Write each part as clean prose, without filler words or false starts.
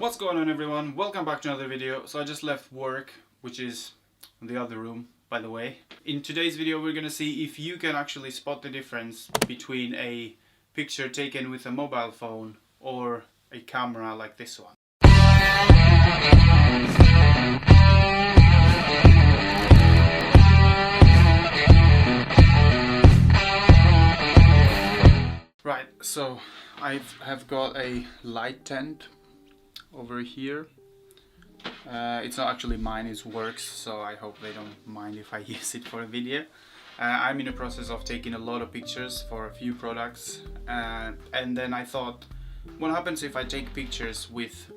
What's going on, everyone? Welcome back to another video. So I just left work, which is in the other room, by the way. In today's video we're gonna see if you can actually spot the difference between a picture taken with a mobile phone or a camera like this one. Right, so I have got a light tent over here. It's not actually mine, it's works, so I hope they don't mind if I use it for a video. I'm in the process of taking a lot of pictures for a few products, and then I thought, what happens if I take pictures with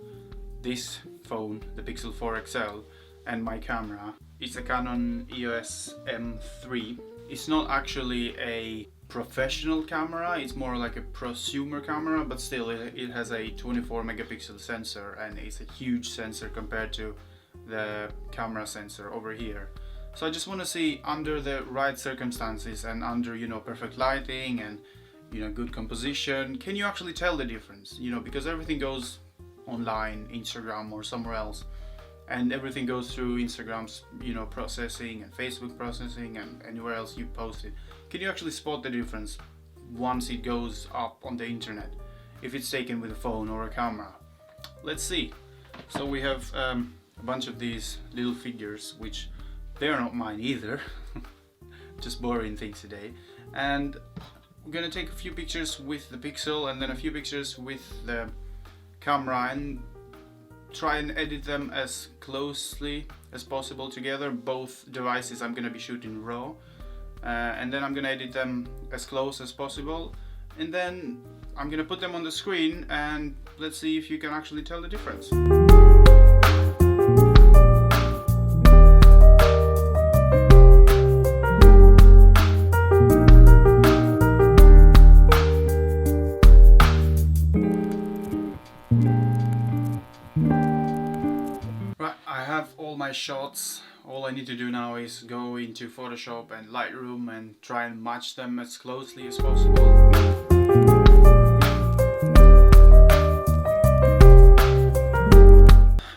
this phone, the Pixel 4 XL, and my camera? It's a Canon EOS M3. It's not actually a professional camera, it's more like a prosumer camera, but still it has a 24 megapixel sensor, and it's a huge sensor compared to the camera sensor over here. So I just want to see, under the right circumstances and under, perfect lighting and good composition, can you actually tell the difference? Because everything goes online, Instagram or somewhere else, and everything goes through Instagram's processing and Facebook processing and anywhere else you post it. Can you actually spot the difference once it goes up on the internet, if it's taken with a phone or a camera? Let's see. So we have a bunch of these little figures, which they are not mine either. Just borrowing things today. And we're gonna take a few pictures with the Pixel and then a few pictures with the camera and try and edit them as closely as possible together. Both devices I'm gonna be shooting raw, and then I'm gonna edit them as close as possible, and then I'm gonna put them on the screen and let's see if you can actually tell the difference. My shots. All I need to do now is go into Photoshop and Lightroom and try and match them as closely as possible.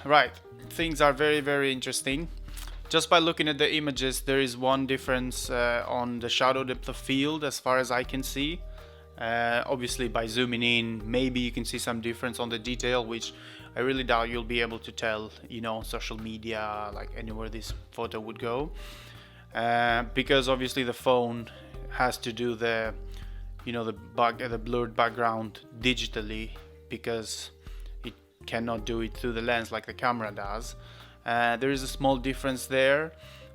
Right, things are very interesting. Just by looking at the images, there is one difference on the shadow depth of field as far as I can see. Obviously by zooming in, maybe you can see some difference on the detail, which I really doubt you'll be able to tell, on social media, like anywhere this photo would go, because obviously the phone has to do the, the blurred background digitally, because it cannot do it through the lens like the camera does. There is a small difference there.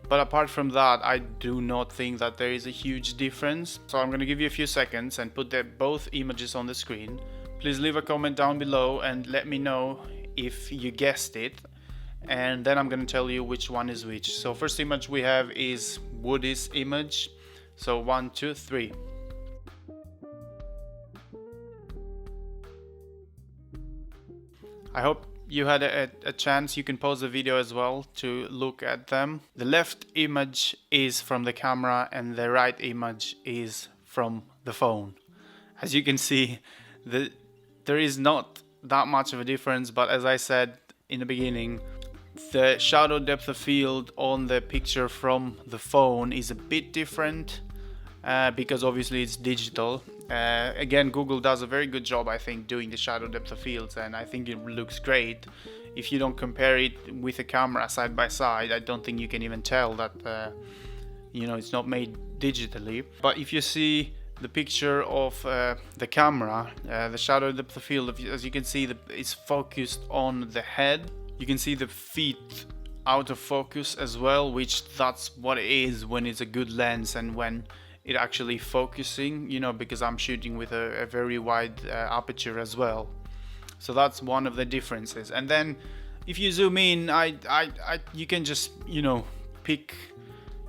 But apart from that, I do not think that there is a huge difference. So I'm going to give you a few seconds and put both images on the screen. Please leave a comment down below and let me know if you guessed it. And then I'm going to tell you which one is which. So first image we have is Woody's image. So 1, 2, 3. I hope you had a chance. You can pause the video as well to look at them. The left image is from the camera and the right image is from the phone. As you can see, there is not that much of a difference, but as I said in the beginning, the shadow depth of field on the picture from the phone is a bit different, because obviously it's digital. Again, Google does a very good job, I think, doing the shadow depth of fields, and I think it looks great. If you don't compare it with a camera side by side, I don't think you can even tell that it's not made digitally. But if you see the picture of the camera, the shadow depth of field, as you can see, it's focused on the head. You can see the feet out of focus as well, which that's what it is when it's a good lens and when it actually focusing, because I'm shooting with a very wide aperture as well. So that's one of the differences. And then if you zoom in, you can just pick,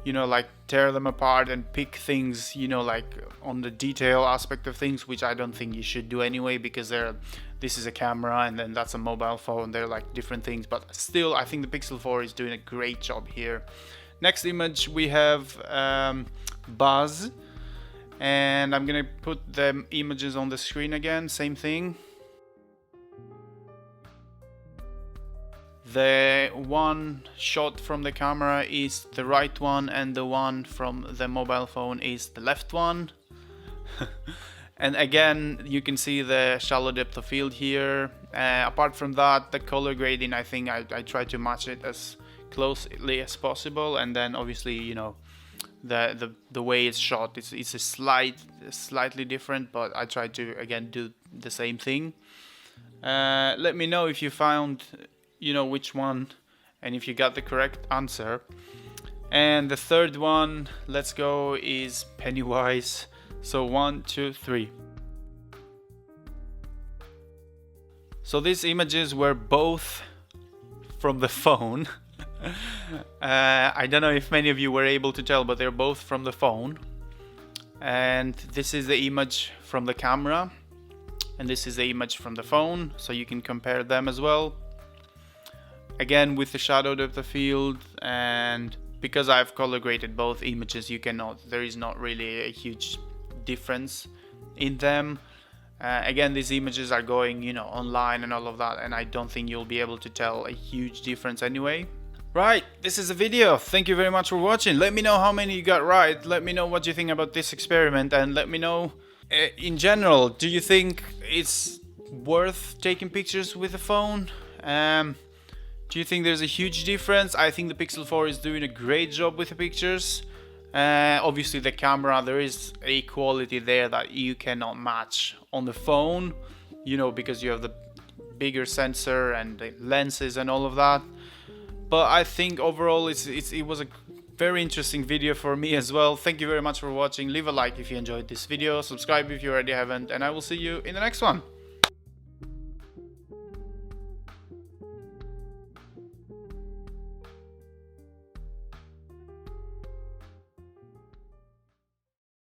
like tear them apart and pick things, like on the detail aspect of things, which I don't think you should do anyway, because this is a camera and then that's a mobile phone. They're like different things, but still I think the Pixel 4 is doing a great job here. Next image we have Buzz, and I'm gonna put the images on the screen again, same thing. the one shot from the camera is the right one and the one from the mobile phone is the left one. And again, you can see the shallow depth of field here. Apart from that, the color grading, I think I try to match it as closely as possible. And then obviously, you know, the way it's shot, it's slightly different, but I try to again do the same thing. Let me know if you found, you know, which one and if you got the correct answer. And the third one, let's go, is Pennywise. So 1, 2, 3. So these images were both from the phone. I don't know if many of you were able to tell, but they're both from the phone. And this is the image from the camera, and this is the image from the phone, so you can compare them as well. Again, with the shadow depth of field, and because I've color graded both images, there is not really a huge difference in them. Again, these images are going, you know, online and all of that, and I don't think you'll be able to tell a huge difference anyway. Right, this is a video. Thank you very much for watching. Let me know how many you got right. Let me know what you think about this experiment, and let me know in general, do you think it's worth taking pictures with a phone? Do you think there's a huge difference? I think the Pixel 4 is doing a great job with the pictures. Obviously the camera, there is a quality there that you cannot match on the phone, you know, because you have the bigger sensor and the lenses and all of that. But I think overall it was a very interesting video for me as well. Thank you very much for watching. Leave a like if you enjoyed this video, subscribe if you already haven't, and I will see you in the next one.